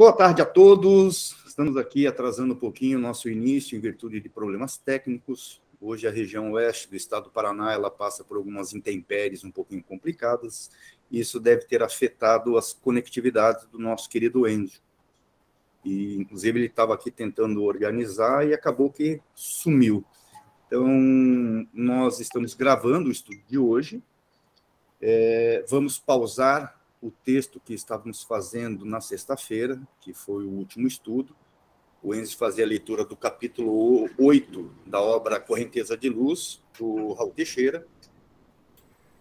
Boa tarde a todos. Estamos aqui atrasando um pouquinho o nosso início em virtude de problemas técnicos. Hoje a região oeste do estado do Paraná ela passa por algumas intempéries um pouquinho complicadas. E isso deve ter afetado as conectividades do nosso querido Enzo. E, inclusive, ele estava aqui tentando organizar e acabou que sumiu. Então, nós estamos gravando o estudo de hoje. Vamos pausar o texto que estávamos fazendo na sexta-feira, que foi o último estudo. O Enzo fazia a leitura do capítulo 8 da obra Correnteza de Luz, do Raul Teixeira.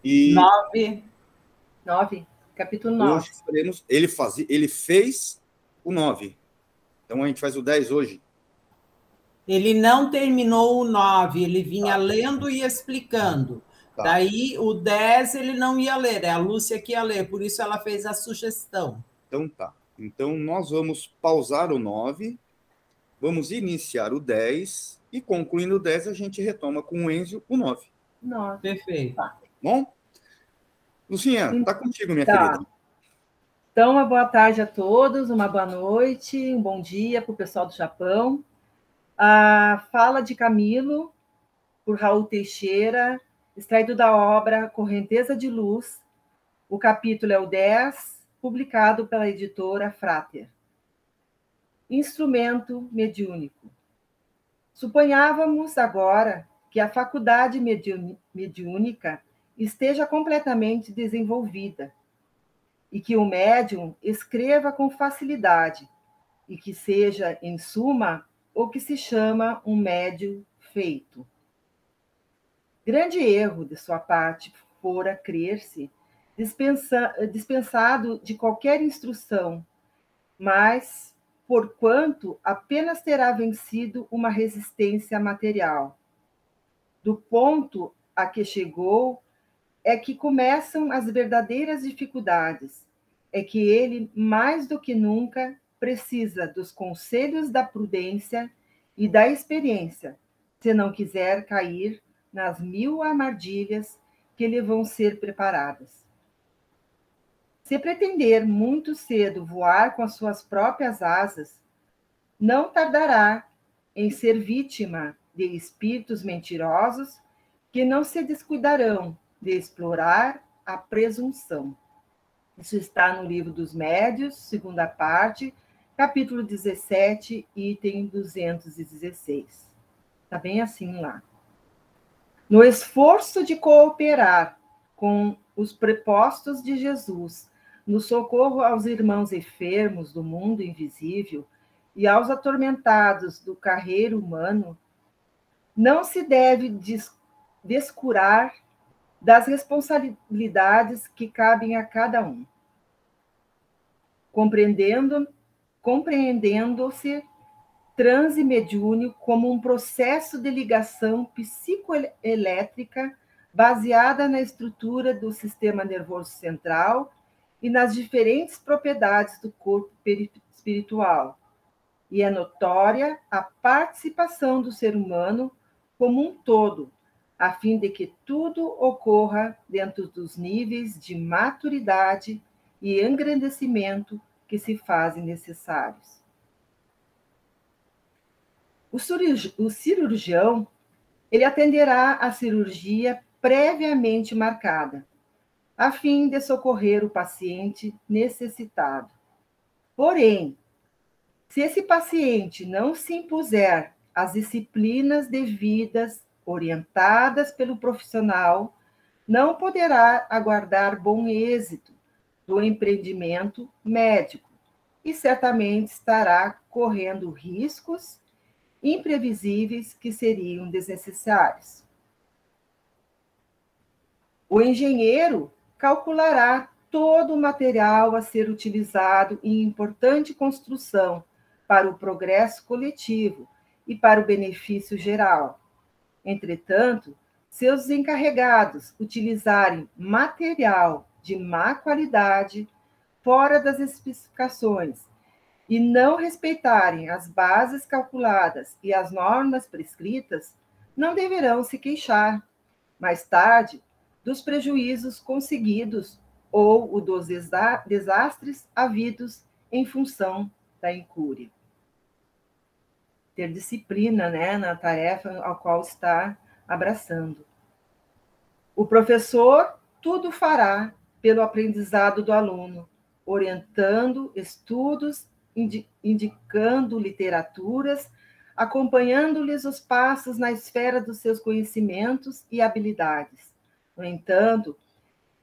E 9, capítulo 9. Hoje faremos, ele fez o 9. Então, a gente faz o 10 hoje. Ele não terminou o 9, ele vinha lendo e explicando. Tá. Daí, o 10 ele não ia ler, é a Lúcia que ia ler, por isso ela fez a sugestão. Então, tá. Então, nós vamos pausar o 9, vamos iniciar o 10, e concluindo o 10, a gente retoma com o Enzo o 9. 9. Perfeito. Tá. Bom? Lucinha, está contigo, minha querida. Então, uma boa tarde a todos, uma boa noite, um bom dia para o pessoal do Japão. A fala de Camilo, por Raul Teixeira, extraído da obra Correnteza de Luz. O capítulo é o 10, publicado pela editora Frater. Instrumento mediúnico. Suponhávamos agora que a faculdade mediúnica esteja completamente desenvolvida e que o médium escreva com facilidade e que seja, em suma, o que se chama um médium feito. Grande erro de sua parte fora crer-se dispensado de qualquer instrução, mas, porquanto apenas terá vencido uma resistência material. Do ponto a que chegou é que começam as verdadeiras dificuldades, é que ele, mais do que nunca, precisa dos conselhos da prudência e da experiência, se não quiser cair nas 1000 armadilhas que lhe vão ser preparadas. Se pretender muito cedo voar com as suas próprias asas, não tardará em ser vítima de espíritos mentirosos que não se descuidarão de explorar a presunção. Isso está no Livro dos Médios, segunda parte, capítulo 17, item 216. Está bem assim lá. No esforço de cooperar com os prepostos de Jesus, no socorro aos irmãos enfermos do mundo invisível e aos atormentados do carreiro humano, não se deve descurar das responsabilidades que cabem a cada um. Compreendendo-se transe mediúnico como um processo de ligação psicoelétrica baseada na estrutura do sistema nervoso central e nas diferentes propriedades do corpo espiritual. E é notória a participação do ser humano como um todo, a fim de que tudo ocorra dentro dos níveis de maturidade e engrandecimento que se fazem necessários. O cirurgião, ele atenderá à cirurgia previamente marcada, a fim de socorrer o paciente necessitado. Porém, se esse paciente não se impuser às disciplinas devidas, orientadas pelo profissional, não poderá aguardar bom êxito do empreendimento médico e certamente estará correndo riscos imprevisíveis que seriam desnecessários. O engenheiro calculará todo o material a ser utilizado em importante construção para o progresso coletivo e para o benefício geral. Entretanto, seus encarregados utilizarem material de má qualidade, fora das especificações, e não respeitarem as bases calculadas e as normas prescritas, não deverão se queixar, mais tarde, dos prejuízos conseguidos ou dos desastres havidos em função da incúria. Ter disciplina, né, na tarefa a qual está abraçando. O professor tudo fará pelo aprendizado do aluno, orientando estudos, indicando literaturas, acompanhando-lhes os passos na esfera dos seus conhecimentos e habilidades. No entanto,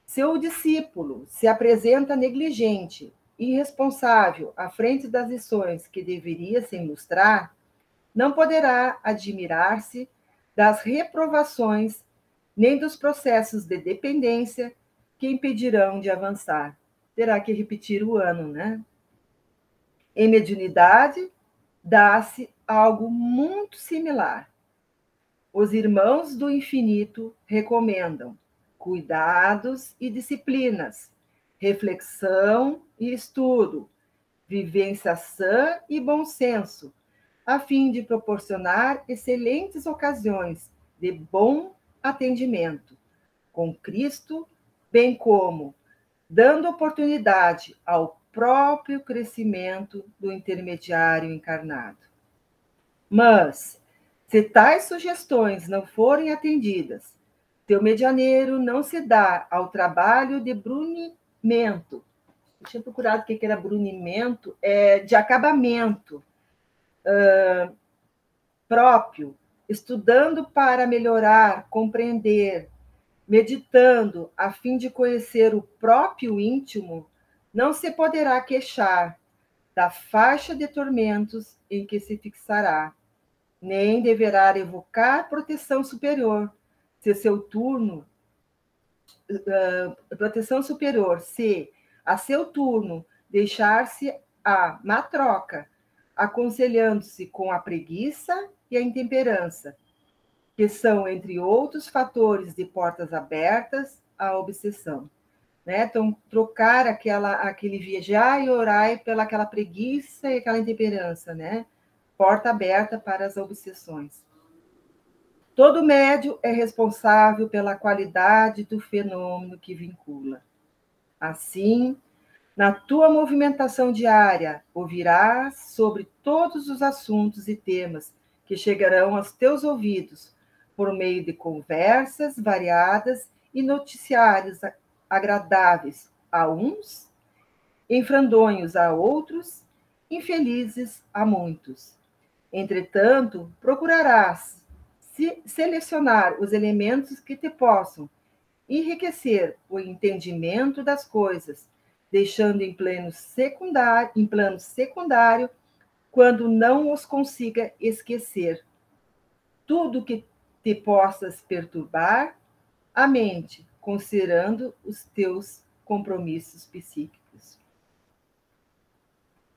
se o discípulo se apresenta negligente, irresponsável à frente das lições que deveria se ilustrar, não poderá admirar-se das reprovações nem dos processos de dependência que impedirão de avançar. Terá que repetir o ano, né? Em mediunidade, dá-se algo muito similar. Os irmãos do infinito recomendam cuidados e disciplinas, reflexão e estudo, vivência sã e bom senso, a fim de proporcionar excelentes ocasiões de bom atendimento com Cristo, bem como dando oportunidade ao próprio crescimento do intermediário encarnado. Mas, se tais sugestões não forem atendidas, teu medianeiro não se dá ao trabalho de brunimento. Eu tinha procurado o que era brunimento, de acabamento próprio, estudando para melhorar, compreender, meditando a fim de conhecer o próprio íntimo, não se poderá queixar da faixa de tormentos em que se fixará, nem deverá evocar proteção superior, se seu turno, proteção superior, se a seu turno deixar-se a matroca, aconselhando-se com a preguiça e a intemperança, que são, entre outros fatores de portas abertas à obsessão. Né? Então, trocar aquele vigiar e orar pelaquela preguiça e aquela intemperança, né? Porta aberta para as obsessões. Todo médium é responsável pela qualidade do fenômeno que vincula. Assim, na tua movimentação diária, ouvirás sobre todos os assuntos e temas que chegarão aos teus ouvidos, por meio de conversas variadas e noticiários agradáveis a uns, enfrandonhos a outros, infelizes a muitos. Entretanto, procurarás selecionar os elementos que te possam enriquecer o entendimento das coisas, deixando em plano secundário, quando não os consiga esquecer, tudo que te possas perturbar a mente, considerando os teus compromissos psíquicos.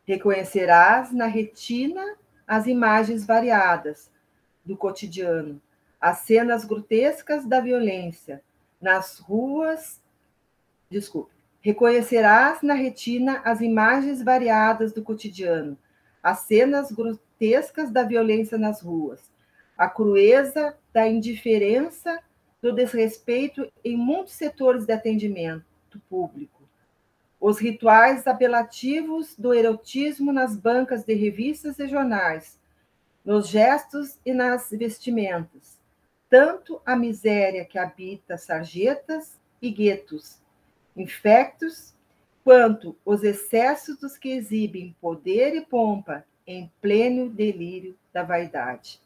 Reconhecerás na retina as imagens variadas do cotidiano, as cenas grotescas da violência, nas ruas. Reconhecerás na retina as imagens variadas do cotidiano, as cenas grotescas da violência nas ruas, a crueza da indiferença, do desrespeito em muitos setores de atendimento público, os rituais apelativos do erotismo nas bancas de revistas e jornais, nos gestos e nas vestimentas, tanto a miséria que habita sarjetas e guetos infectos, quanto os excessos dos que exibem poder e pompa em pleno delírio da vaidade.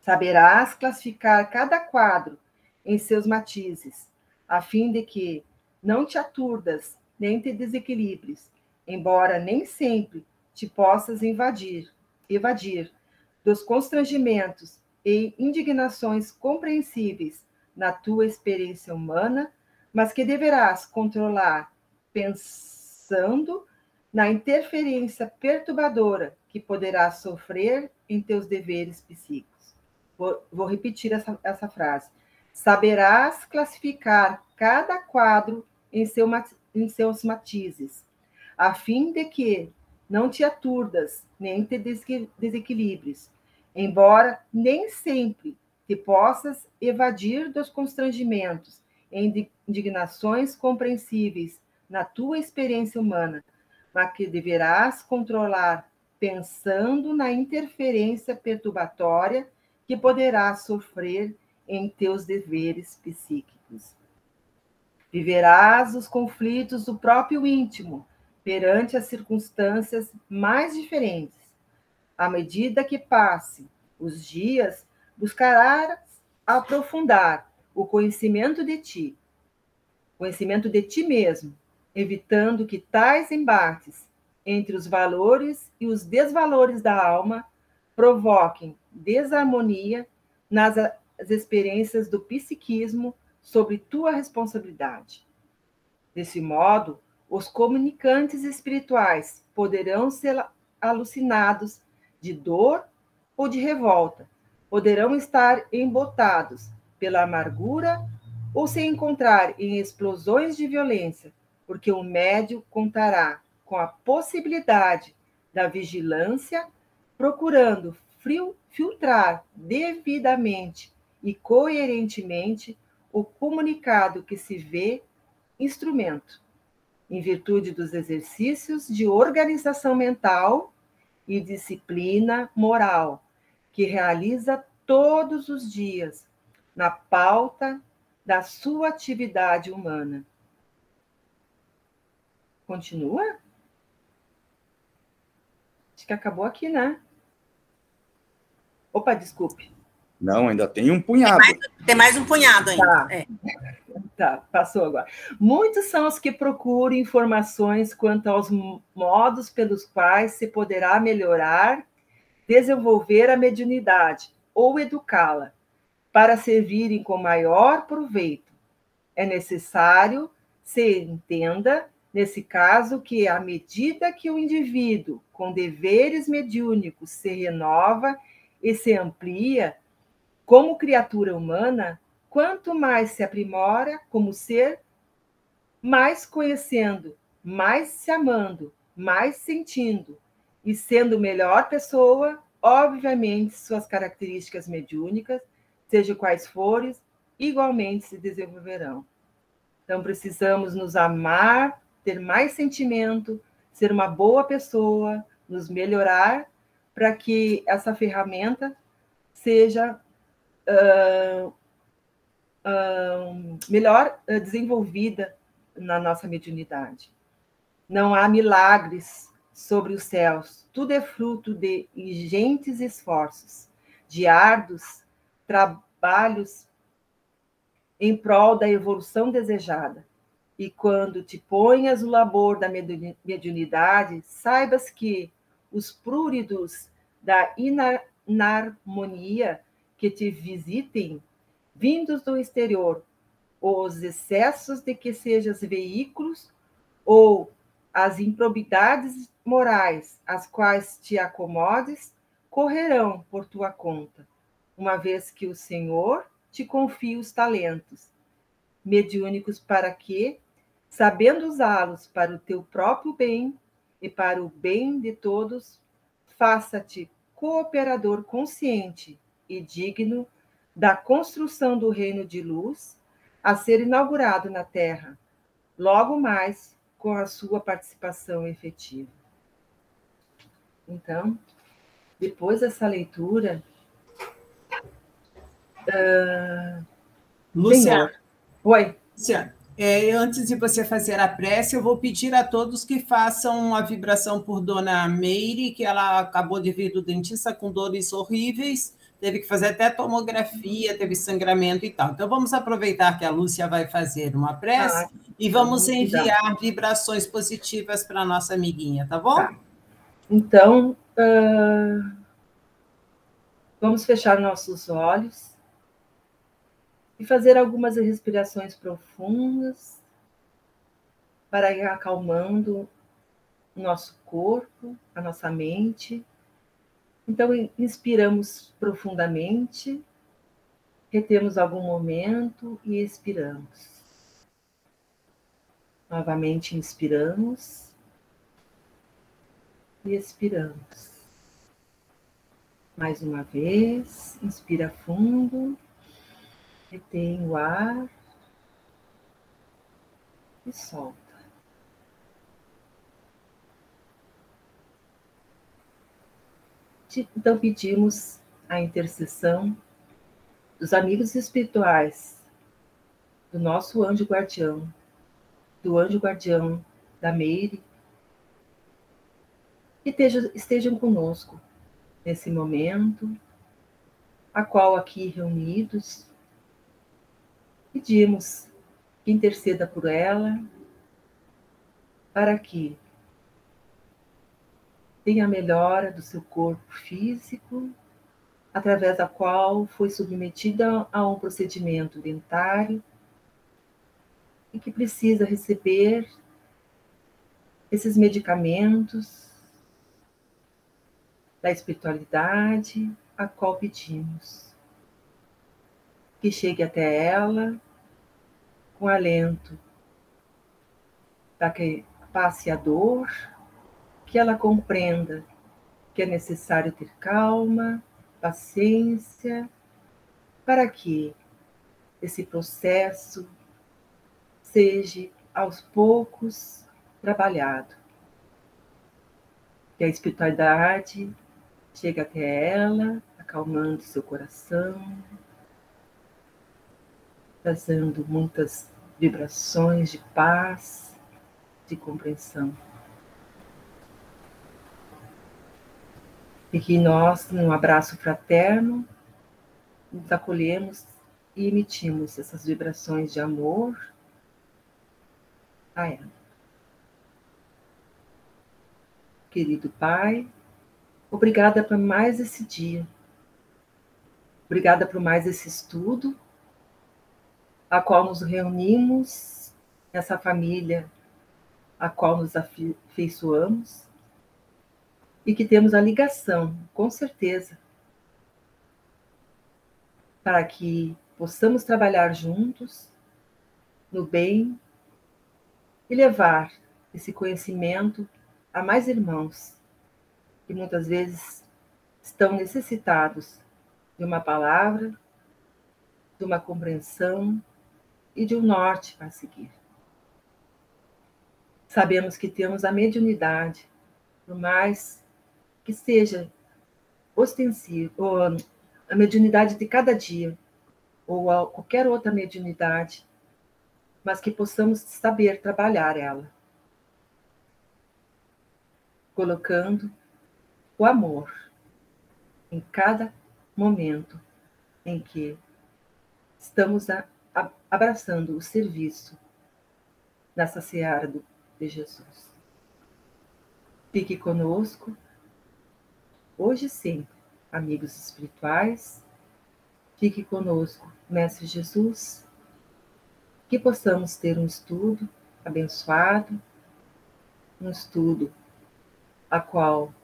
Saberás classificar cada quadro em seus matizes, a fim de que não te aturdas nem te desequilibres, embora nem sempre te possas evadir dos constrangimentos e indignações compreensíveis na tua experiência humana, mas que deverás controlar pensando na interferência perturbadora que poderás sofrer em teus deveres psíquicos. Vou repetir essa frase. Saberás classificar cada quadro em seus matizes, a fim de que não te aturdas, nem te desequilibres, embora nem sempre te possas evadir dos constrangimentos e indignações compreensíveis na tua experiência humana, mas que deverás controlar pensando na interferência perturbatória que poderás sofrer em teus deveres psíquicos. Viverás os conflitos do próprio íntimo perante as circunstâncias mais diferentes. À medida que passe os dias, buscarás aprofundar o conhecimento de ti mesmo, evitando que tais embates entre os valores e os desvalores da alma provoquem desarmonia nas experiências do psiquismo sobre tua responsabilidade. Desse modo, os comunicantes espirituais poderão ser alucinados de dor ou de revolta, poderão estar embotados pela amargura ou se encontrar em explosões de violência, porque o médium contará com a possibilidade da vigilância, procurando filtrar devidamente e coerentemente o comunicado que se vê instrumento, em virtude dos exercícios de organização mental e disciplina moral, que realiza todos os dias na pauta da sua atividade humana. Continua? Acho que acabou aqui, né? Opa, desculpe. Não, ainda tem um punhado. Tem mais um punhado ainda. Tá. Tá, passou agora. Muitos são os que procuram informações quanto aos modos pelos quais se poderá melhorar, desenvolver a mediunidade ou educá-la, para servirem com maior proveito. É necessário se entenda, nesse caso, que à medida que o indivíduo com deveres mediúnicos se renova e se amplia como criatura humana, quanto mais se aprimora como ser, mais conhecendo, mais se amando, mais sentindo e sendo melhor pessoa, obviamente suas características mediúnicas, seja quais forem, igualmente se desenvolverão. Então precisamos nos amar, ter mais sentimento, ser uma boa pessoa, nos melhorar, para que essa ferramenta seja melhor desenvolvida na nossa mediunidade. Não há milagres sobre os céus, tudo é fruto de ingentes esforços, de árduos trabalhos em prol da evolução desejada. E quando te ponhas no labor da mediunidade, saibas que os pruridos da inarmonia que te visitem, vindos do exterior, os excessos de que sejas veículos, ou as improbidades morais às quais te acomodes, correrão por tua conta, uma vez que o Senhor te confia os talentos mediúnicos para que, sabendo usá-los para o teu próprio bem e para o bem de todos, faça-te cooperador consciente e digno da construção do reino de luz a ser inaugurado na Terra, logo mais com a sua participação efetiva. Então, depois dessa leitura, Luciana. Oi. Luciana, antes de você fazer a prece, eu vou pedir a todos que façam a vibração por Dona Meire, que ela acabou de vir do dentista com dores horríveis, teve que fazer até tomografia, teve sangramento e tal. Então, vamos aproveitar que a Lúcia vai fazer uma prece e vamos enviar vibrações positivas para a nossa amiguinha, tá bom? Tá. Então, vamos fechar nossos olhos e fazer algumas respirações profundas para ir acalmando o nosso corpo, a nossa mente. Então, inspiramos profundamente, retemos algum momento e expiramos. Novamente inspiramos e expiramos. Mais uma vez, inspira fundo, retém o ar e solta. Então pedimos a intercessão dos amigos espirituais, do nosso anjo guardião, do anjo guardião da Meire, que estejam conosco nesse momento, a qual aqui reunidos, pedimos que interceda por ela, para que tenha a melhora do seu corpo físico, através da qual foi submetida a um procedimento dentário e que precisa receber esses medicamentos da espiritualidade, a qual pedimos que chegue até ela com alento, para que passe a dor, que ela compreenda que é necessário ter calma, paciência, para que esse processo seja aos poucos trabalhado. Que a espiritualidade chegue até ela, acalmando seu coração, trazendo muitas vibrações de paz, de compreensão. E que nós, num abraço fraterno, nos acolhemos e emitimos essas vibrações de amor a ela. Querido Pai, obrigada por mais esse dia. Obrigada por mais esse estudo, a qual nos reunimos, essa família a qual nos afeiçoamos, e que temos a ligação, com certeza, para que possamos trabalhar juntos no bem e levar esse conhecimento a mais irmãos que muitas vezes estão necessitados de uma palavra, de uma compreensão e de um norte para seguir. Sabemos que temos a mediunidade, por mais que seja ostensivo, ou a mediunidade de cada dia, ou qualquer outra mediunidade, mas que possamos saber trabalhar ela, colocando o amor em cada momento em que estamos abraçando o serviço nessa seara de Jesus. Fique conosco, hoje e sempre, amigos espirituais. Fique conosco, Mestre Jesus, que possamos ter um estudo abençoado, um estudo a qual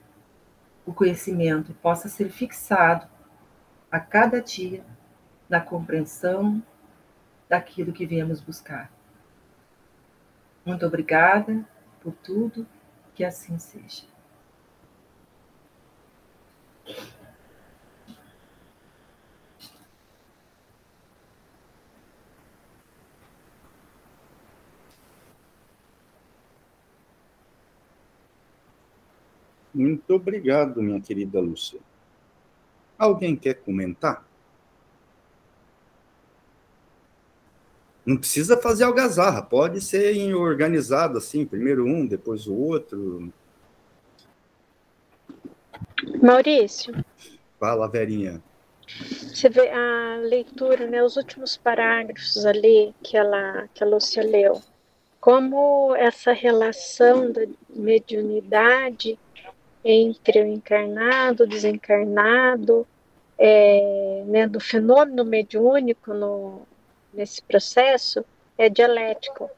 o conhecimento possa ser fixado a cada dia na compreensão daquilo que viemos buscar. Muito obrigada por tudo, que assim seja. Muito obrigado, minha querida Lúcia. Alguém quer comentar? Não precisa fazer algazarra, pode ser organizado assim, primeiro um, depois o outro. Maurício. Fala, Verinha. Você vê a leitura, né, os últimos parágrafos ali que a Lúcia leu, como essa relação da mediunidade entre o encarnado, o desencarnado, né, do fenômeno mediúnico nesse processo é dialético.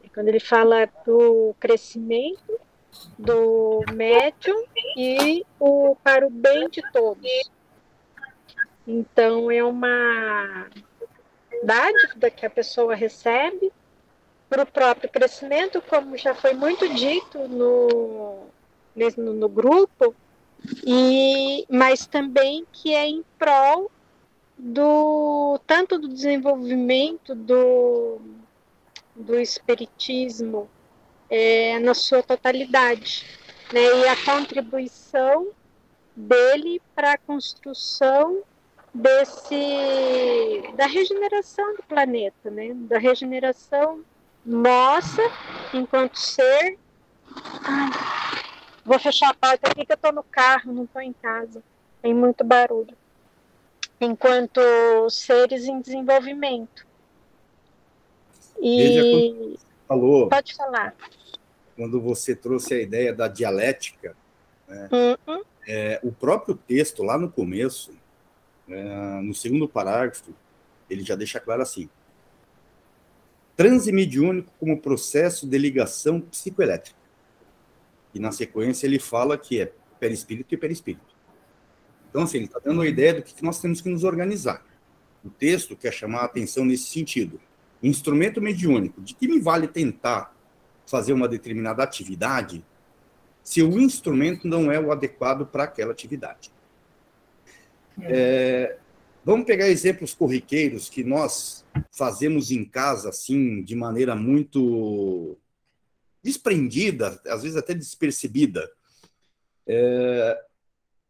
E quando ele fala do crescimento do médium e para o bem de todos. Então, é uma dádiva que a pessoa recebe para o próprio crescimento, como já foi muito dito no grupo, mas também que é em prol tanto do desenvolvimento do espiritismo na sua totalidade, né? E a contribuição dele para a construção da regeneração do planeta, né? Da regeneração nossa enquanto ser. Ai, vou fechar a porta aqui que eu estou no carro, não estou em casa, tem muito barulho. Enquanto seres em desenvolvimento. Veja quando você falou, pode falar. Quando você trouxe a ideia da dialética, né? O próprio texto, lá no começo, no segundo parágrafo, ele já deixa claro assim: transe mediúnico como processo de ligação psicoelétrica. E, na sequência, ele fala que é perispírito e perispírito. Então, assim, ele está dando a ideia do que nós temos que nos organizar. O texto quer chamar a atenção nesse sentido. Instrumento mediúnico. De que me vale tentar fazer uma determinada atividade se o instrumento não é o adequado para aquela atividade? Vamos pegar exemplos corriqueiros que nós fazemos em casa, assim, de maneira muito desprendida, às vezes até despercebida.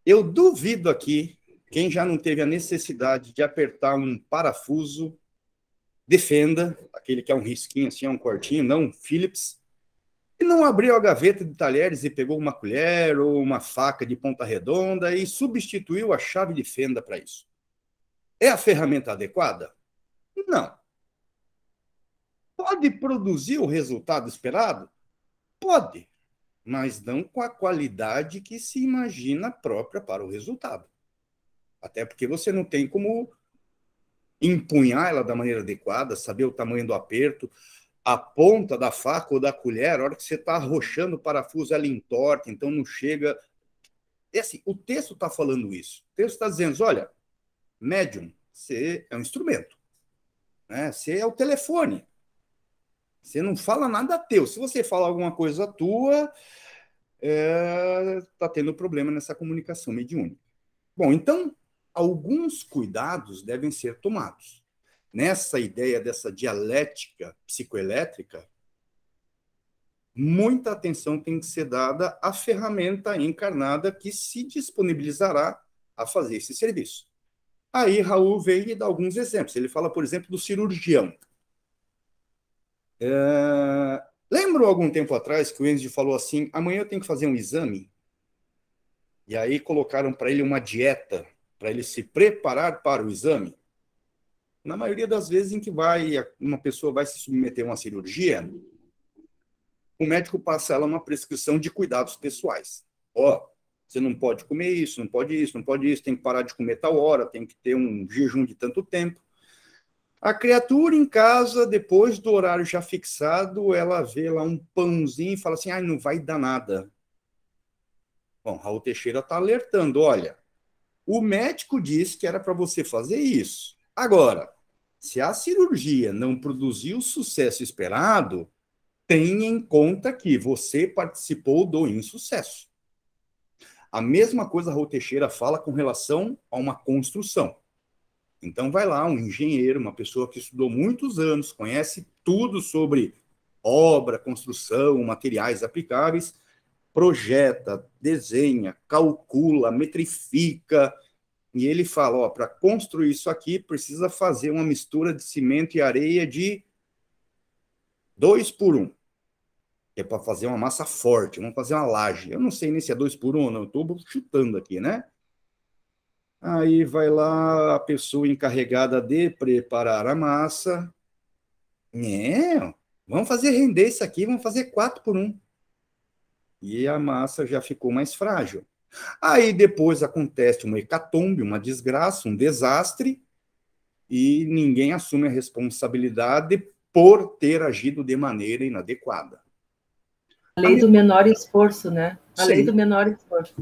Eu duvido aqui quem já não teve a necessidade de apertar um parafuso de fenda, aquele que é um risquinho, assim, é um cortinho, não Phillips, e não abriu a gaveta de talheres e pegou uma colher ou uma faca de ponta redonda e substituiu a chave de fenda para isso. É a ferramenta adequada? Não. Pode produzir o resultado esperado? Pode, mas não com a qualidade que se imagina própria para o resultado. Até porque você não tem como empunhar ela da maneira adequada, saber o tamanho do aperto, a ponta da faca ou da colher, a hora que você está arrochando o parafuso, ela entorta, então não chega. E assim, o texto está falando isso. O texto está dizendo, olha, médium, você é um instrumento, né? Você é o telefone. Você não fala nada teu. Se você fala alguma coisa tua, está tendo problema nessa comunicação mediúnica. Bom, então, alguns cuidados devem ser tomados. Nessa ideia dessa dialética psicoelétrica, muita atenção tem que ser dada à ferramenta encarnada que se disponibilizará a fazer esse serviço. Aí Raul veio e dá alguns exemplos. Ele fala, por exemplo, do cirurgião. Lembro algum tempo atrás que o Enzo falou assim, amanhã eu tenho que fazer um exame? E aí colocaram para ele uma dieta, para ele se preparar para o exame. Na maioria das vezes em que uma pessoa vai se submeter a uma cirurgia, o médico passa ela uma prescrição de cuidados pessoais. Você não pode comer isso, não pode isso, não pode isso, tem que parar de comer tal hora, tem que ter um jejum de tanto tempo. A criatura em casa, depois do horário já fixado, ela vê lá um pãozinho e fala assim, não vai dar nada. Bom, Raul Teixeira está alertando, olha, o médico disse que era para você fazer isso. Agora, se a cirurgia não produziu o sucesso esperado, tenha em conta que você participou do insucesso. A mesma coisa Raul Teixeira fala com relação a uma construção. Então vai lá um engenheiro, uma pessoa que estudou muitos anos, conhece tudo sobre obra, construção, materiais aplicáveis, projeta, desenha, calcula, metrifica, e ele fala, para construir isso aqui, precisa fazer uma mistura de cimento e areia de 2:1, que é para fazer uma massa forte, vamos fazer uma laje. Eu não sei nem se é 2:1 ou não, eu estou chutando aqui, né? Aí vai lá a pessoa encarregada de preparar a massa. Vamos fazer render isso aqui, vamos fazer 4:1. E a massa já ficou mais frágil. Aí depois acontece uma hecatombe, uma desgraça, um desastre, e ninguém assume a responsabilidade por ter agido de maneira inadequada. A lei do menor esforço, né? A lei do menor esforço.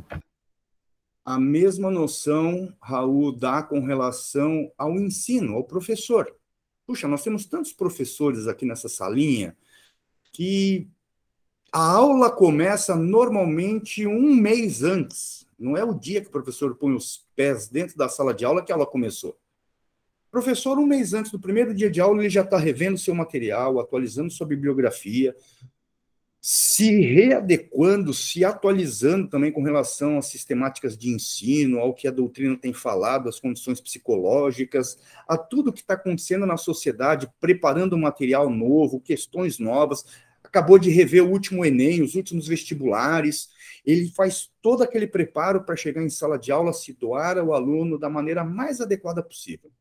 A mesma noção Raul dá com relação ao ensino, ao professor. Puxa, nós temos tantos professores aqui nessa salinha que a aula começa normalmente um mês antes. Não é o dia que o professor põe os pés dentro da sala de aula que a aula começou. O professor, um mês antes do primeiro dia de aula, ele já está revendo seu material, atualizando sua bibliografia. se readequando, se atualizando também com relação às sistemáticas de ensino, ao que a doutrina tem falado, às condições psicológicas, a tudo que está acontecendo na sociedade, preparando um material novo, questões novas. Acabou de rever o último Enem, os últimos vestibulares. Ele faz todo aquele preparo para chegar em sala de aula, se doar ao aluno da maneira mais adequada possível.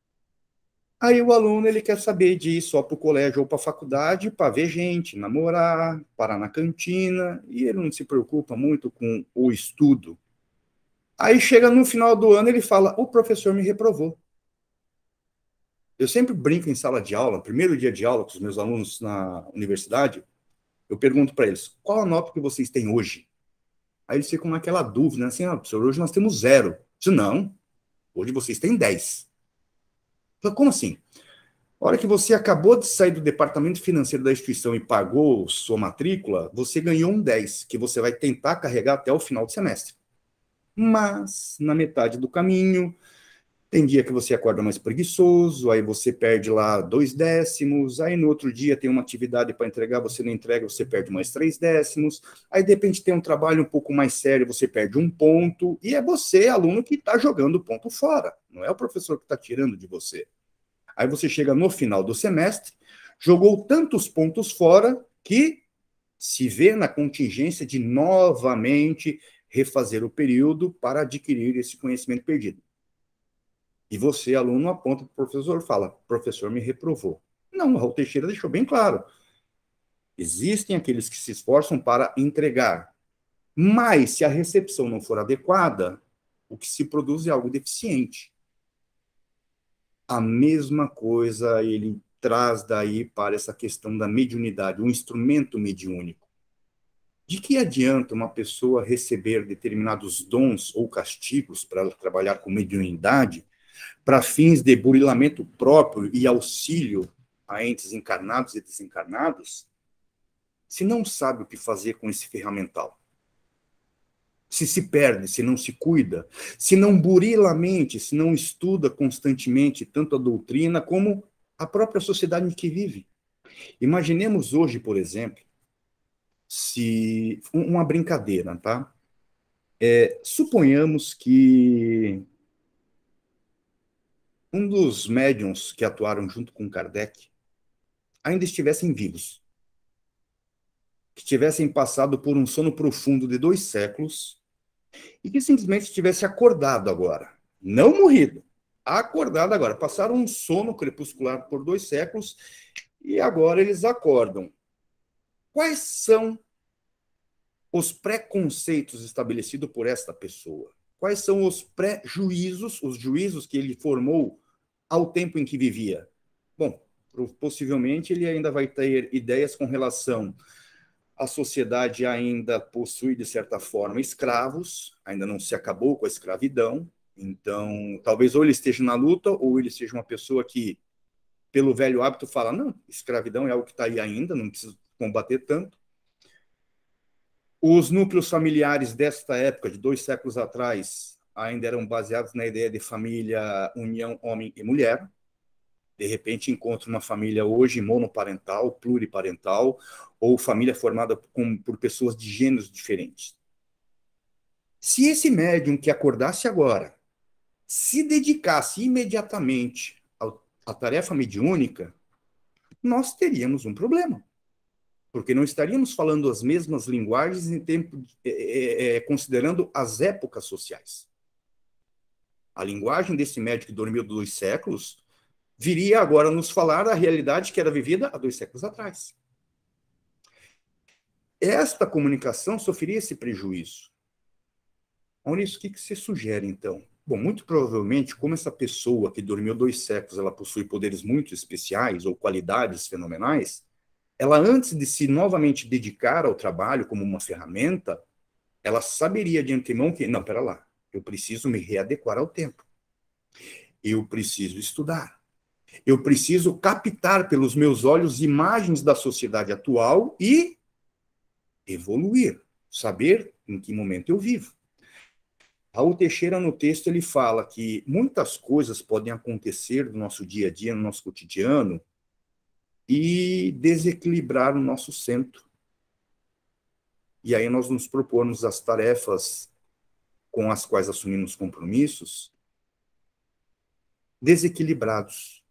Aí o aluno ele quer saber de ir só para o colégio ou para a faculdade para ver gente, namorar, parar na cantina, e ele não se preocupa muito com o estudo. Aí chega no final do ano ele fala, o professor me reprovou. Eu sempre brinco em sala de aula, primeiro dia de aula com os meus alunos na universidade, eu pergunto para eles, qual a nota que vocês têm hoje? Aí eles ficam naquela dúvida, assim, professor, hoje nós temos 0. Eu disse, não, hoje vocês têm 10. Eu falei, como assim? A hora que você acabou de sair do departamento financeiro da instituição e pagou sua matrícula, você ganhou um 10, que você vai tentar carregar até o final do semestre. Mas, na metade do caminho, tem dia que você acorda mais preguiçoso, aí você perde lá 2 décimos, aí no outro dia tem uma atividade para entregar, você não entrega, você perde mais 3 décimos, aí de repente tem um trabalho um pouco mais sério, você perde 1 ponto, e é você, aluno, que está jogando o ponto fora, não é o professor que está tirando de você. Aí você chega no final do semestre, jogou tantos pontos fora que se vê na contingência de novamente refazer o período para adquirir esse conhecimento perdido. E você, aluno, aponta para o professor e fala, professor me reprovou. Não, o Raul Teixeira deixou bem claro. Existem aqueles que se esforçam para entregar. Mas, se a recepção não for adequada, o que se produz é algo deficiente. A mesma coisa ele traz daí para essa questão da mediunidade, um instrumento mediúnico. De que adianta uma pessoa receber determinados dons ou castigos para ela trabalhar com mediunidade, para fins de burilamento próprio e auxílio a entes encarnados e desencarnados, se não sabe o que fazer com esse ferramental? Se perde, se não se cuida, se não burila a mente, se não estuda constantemente tanto a doutrina como a própria sociedade em que vive. Imaginemos hoje, por exemplo, se uma brincadeira, tá? Suponhamos que um dos médiuns que atuaram junto com Kardec ainda estivessem vivos, que tivessem passado por um sono profundo de 2 séculos e que simplesmente estivesse acordado agora, não morrido, acordado agora. Passaram um sono crepuscular por 2 séculos e agora eles acordam. Quais são os preconceitos estabelecidos por esta pessoa? Quais são os pré-juízos, os juízos que ele formou ao tempo em que vivia? Bom, possivelmente ele ainda vai ter ideias com relação à sociedade ainda possui, de certa forma, escravos, ainda não se acabou com a escravidão, então talvez ou ele esteja na luta, ou ele seja uma pessoa que, pelo velho hábito, fala, não, escravidão é algo que está aí ainda, não precisa combater tanto. Os núcleos familiares desta época, de 2 séculos atrás, ainda eram baseados na ideia de família, união, homem e mulher. De repente, encontra uma família hoje monoparental, pluriparental, ou família formada por pessoas de gêneros diferentes. Se esse médium que acordasse agora se dedicasse imediatamente à tarefa mediúnica, nós teríamos um problema. Porque não estaríamos falando as mesmas linguagens em tempo, considerando as épocas sociais. A linguagem desse médico que dormiu 2 séculos viria agora nos falar a realidade que era vivida há 2 séculos atrás. Esta comunicação sofreria esse prejuízo. Maurício, o que você sugere, então? Bom, muito provavelmente, como essa pessoa que dormiu 2 séculos, ela possui poderes muito especiais ou qualidades fenomenais, ela, antes de se novamente dedicar ao trabalho como uma ferramenta, ela saberia de antemão que, não, pera lá, eu preciso me readequar ao tempo. Eu preciso estudar. Eu preciso captar pelos meus olhos imagens da sociedade atual e evoluir, saber em que momento eu vivo. Raul Teixeira, no texto, ele fala que muitas coisas podem acontecer no nosso dia a dia, no nosso cotidiano, e desequilibrar o nosso centro. e aí nós nos propomos as tarefas com as quais assumimos compromissos, desequilibrados,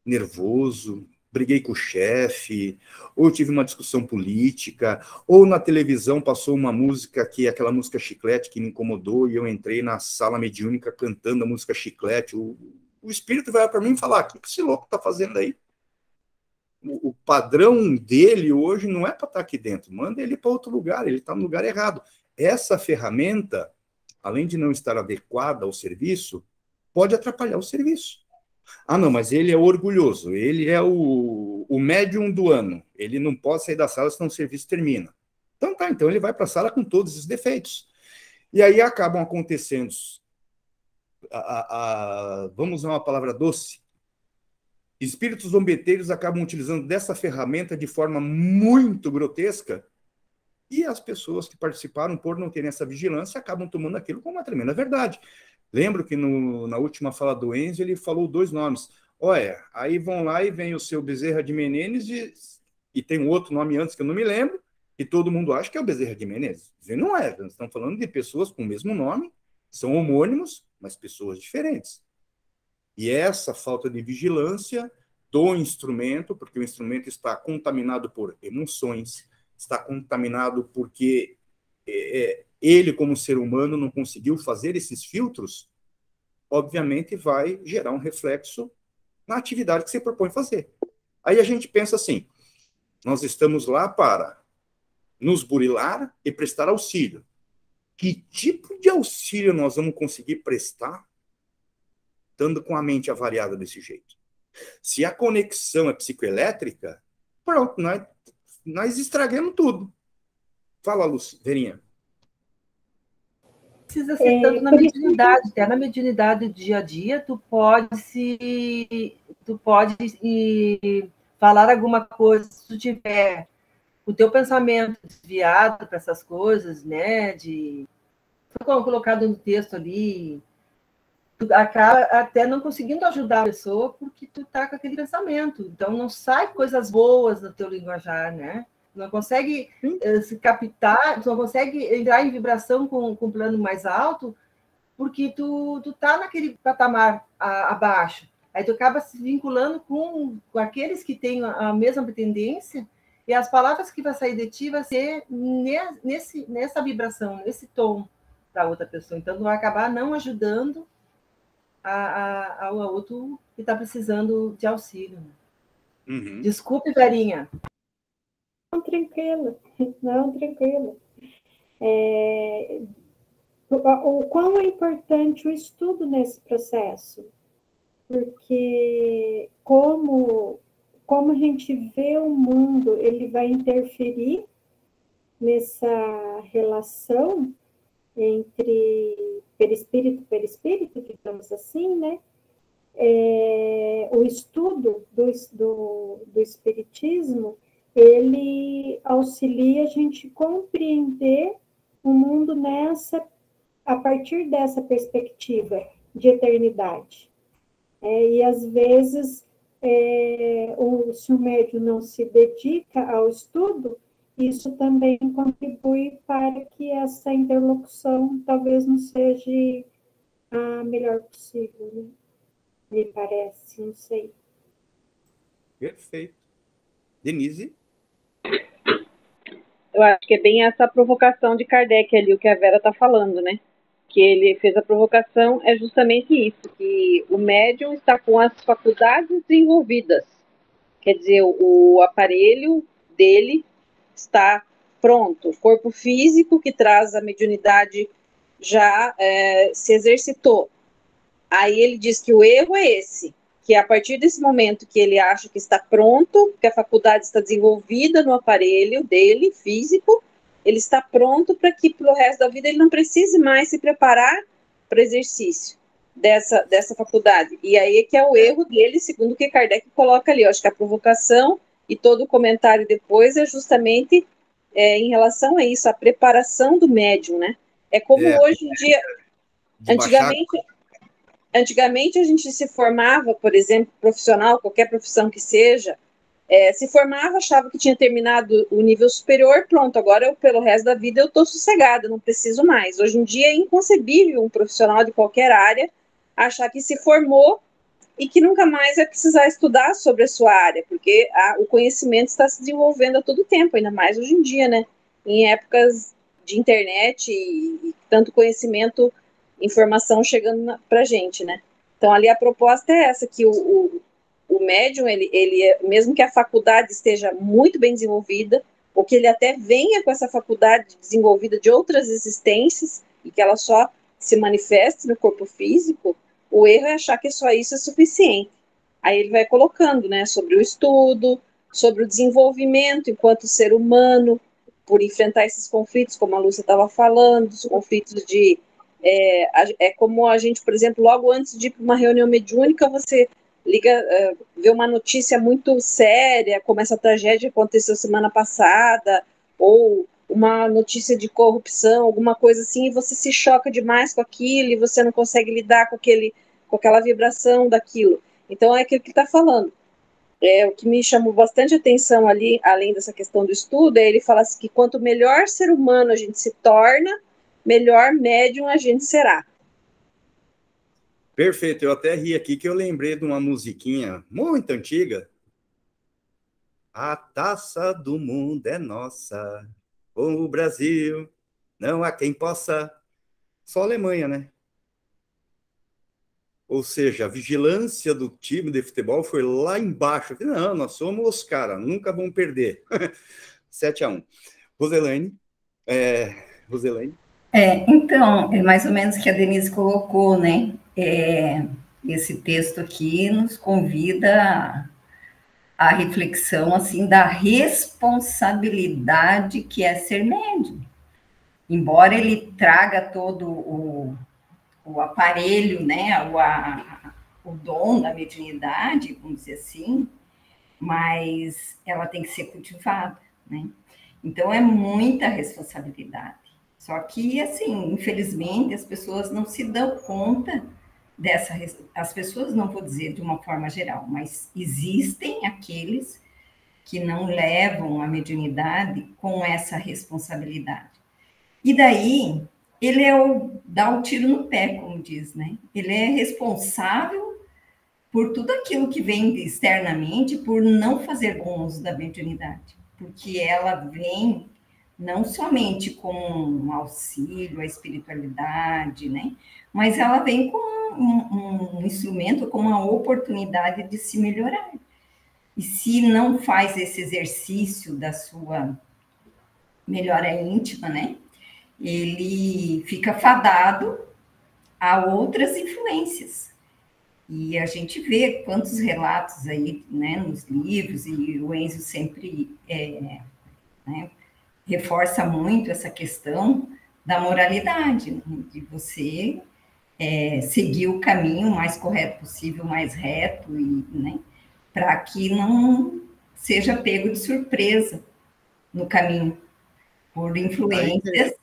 nervoso, briguei com o chefe, ou tive uma discussão política, ou na televisão passou uma música que é aquela música Chiclete que me incomodou e eu entrei na sala mediúnica cantando a música Chiclete. O espírito vai para mim e falar: o que esse louco está fazendo aí? O padrão dele hoje não é para estar aqui dentro, manda ele para outro lugar, ele está no lugar errado. Essa ferramenta, além de não estar adequada ao serviço, pode atrapalhar o serviço. Ah, não, mas ele é orgulhoso, ele é o médium do ano, ele não pode sair da sala senão o serviço termina. Então tá, então ele vai para a sala com todos os defeitos. E aí acabam acontecendo, vamos usar uma palavra doce, espíritos zombeteiros acabam utilizando dessa ferramenta de forma muito grotesca, e as pessoas que participaram, por não terem essa vigilância, acabam tomando aquilo como uma tremenda verdade. Lembro que na última fala do Enzo, ele falou 2 nomes. Olha, aí vão lá e vem o seu Bezerra de Menezes, e tem um outro nome antes que eu não me lembro, e todo mundo acha que é o Bezerra de Menezes. E não é, nós estamos falando de pessoas com o mesmo nome, são homônimos, mas pessoas diferentes. E essa falta de vigilância do instrumento, porque o instrumento está contaminado por emoções, está contaminado porque ele, como ser humano, não conseguiu fazer esses filtros, obviamente vai gerar um reflexo na atividade que você propõe fazer. Aí a gente pensa assim, nós estamos lá para nos burilar e prestar auxílio. Que tipo de auxílio nós vamos conseguir prestar estando com a mente avariada desse jeito? Se a conexão é psicoelétrica, pronto, nós estragamos tudo. Fala, Verinha. Precisa ser tanto na mediunidade, até na mediunidade do dia a dia, tu pode falar alguma coisa, se tu tiver o teu pensamento desviado para essas coisas, né, colocado no texto ali, tu acaba até não conseguindo ajudar a pessoa porque tu tá com aquele pensamento, então não sai coisas boas do teu linguajar, né? Não consegue se captar, não consegue entrar em vibração com um plano mais alto, porque tu tá naquele patamar abaixo. Aí tu acaba se vinculando com aqueles que têm a mesma tendência, e as palavras que vai sair de ti vai ser nessa vibração, nesse tom da outra pessoa. Então, tu vai acabar não ajudando ao outro que está precisando de auxílio. Uhum. Desculpe, Verinha. Não, tranquilo. Não, tranquilo. O quão é importante o estudo nesse processo? Porque como a gente vê o mundo, ele vai interferir nessa relação entre perispírito, digamos assim, né? O estudo do espiritismo, ele auxilia a gente compreender o mundo a partir dessa perspectiva de eternidade. E às vezes, se o médium não se dedica ao estudo, isso também contribui para que essa interlocução talvez não seja a melhor possível, né? Me parece, não sei. Perfeito. Denise? Eu acho que é bem essa provocação de Kardec ali, o que a Vera está falando, né? Que ele fez a provocação é justamente isso, que o médium está com as faculdades desenvolvidas. Quer dizer, o aparelho dele está pronto. O corpo físico que traz a mediunidade já se exercitou. Aí ele diz que o erro é esse, que a partir desse momento que ele acha que está pronto, que a faculdade está desenvolvida no aparelho dele, físico, ele está pronto para que, pelo resto da vida, ele não precise mais se preparar para exercício dessa faculdade. E aí é que é o erro dele, segundo o que Kardec coloca ali. Eu acho que a provocação e todo o comentário depois é justamente em relação a isso, a preparação do médium, né? É como hoje em dia... Antigamente a gente se formava, por exemplo, profissional, qualquer profissão que seja, Se formava, achava que tinha terminado o nível superior, pronto, agora pelo resto da vida eu estou sossegada, não preciso mais. Hoje em dia é inconcebível um profissional de qualquer área achar que se formou e que nunca mais vai precisar estudar sobre a sua área, porque o conhecimento está se desenvolvendo a todo tempo, ainda mais hoje em dia, né? Em épocas de internet e tanto conhecimento, informação chegando para a gente, né? Então, ali a proposta é essa, que o médium, ele, mesmo que a faculdade esteja muito bem desenvolvida, ou que ele até venha com essa faculdade desenvolvida de outras existências, e que ela só se manifeste no corpo físico, o erro é achar que só isso é suficiente. Aí ele vai colocando, né, sobre o estudo, sobre o desenvolvimento enquanto ser humano, por enfrentar esses conflitos, como a Lúcia estava falando, os conflitos de... É como a gente, por exemplo, logo antes de ir para uma reunião mediúnica, você liga, vê uma notícia muito séria, como essa tragédia que aconteceu semana passada, ou uma notícia de corrupção, alguma coisa assim, e você se choca demais com aquilo, e você não consegue lidar com aquela vibração daquilo. Então, é aquilo que está falando. O que me chamou bastante atenção ali, além dessa questão do estudo, ele fala assim, que quanto melhor ser humano a gente se torna, melhor médium a gente será. Perfeito, eu até ri aqui que eu lembrei de uma musiquinha muito antiga. A taça do mundo é nossa, com o Brasil, não há quem possa. Só a Alemanha, né? Ou seja, a vigilância do time de futebol foi lá embaixo. Não, nós somos os caras, nunca vamos perder. 7-1. Roselaine. Roselaine. Então, é mais ou menos o que a Denise colocou, né? Esse texto aqui nos convida à reflexão, assim, da responsabilidade que é ser médium. Embora ele traga todo o aparelho, né, o dom da mediunidade, vamos dizer assim, mas ela tem que ser cultivada, né? Então, é muita responsabilidade. Só que, assim, infelizmente, as pessoas não se dão conta dessa... As pessoas, não vou dizer de uma forma geral, mas existem aqueles que não levam a mediunidade com essa responsabilidade. E daí, ele dá o tiro no pé, como diz, né? Ele é responsável por tudo aquilo que vem externamente, por não fazer bom uso da mediunidade, porque ela vem não somente com um auxílio à espiritualidade, né? Mas ela vem com um instrumento, com uma oportunidade de se melhorar. E se não faz esse exercício da sua melhora íntima, né? Ele fica fadado a outras influências. E a gente vê quantos relatos aí, né, nos livros, e o Enzo sempre né, reforça muito essa questão da moralidade, né, de você seguir o caminho mais correto possível, mais reto, e, né, para que não seja pego de surpresa no caminho por influências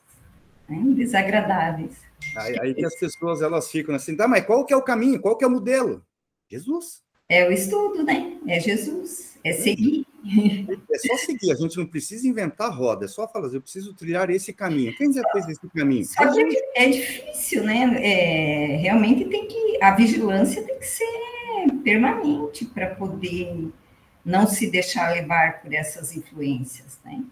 desagradáveis. Aí que as pessoas elas ficam assim, tá, mas qual que é o caminho? Qual que é o modelo? Jesus. É o estudo, né? É Jesus. É seguir. É só seguir, a gente não precisa inventar roda, é só falar, eu preciso trilhar esse caminho. Quem já fez esse caminho? Só que é difícil, né? Realmente a vigilância tem que ser permanente para poder não se deixar levar por essas influências, né?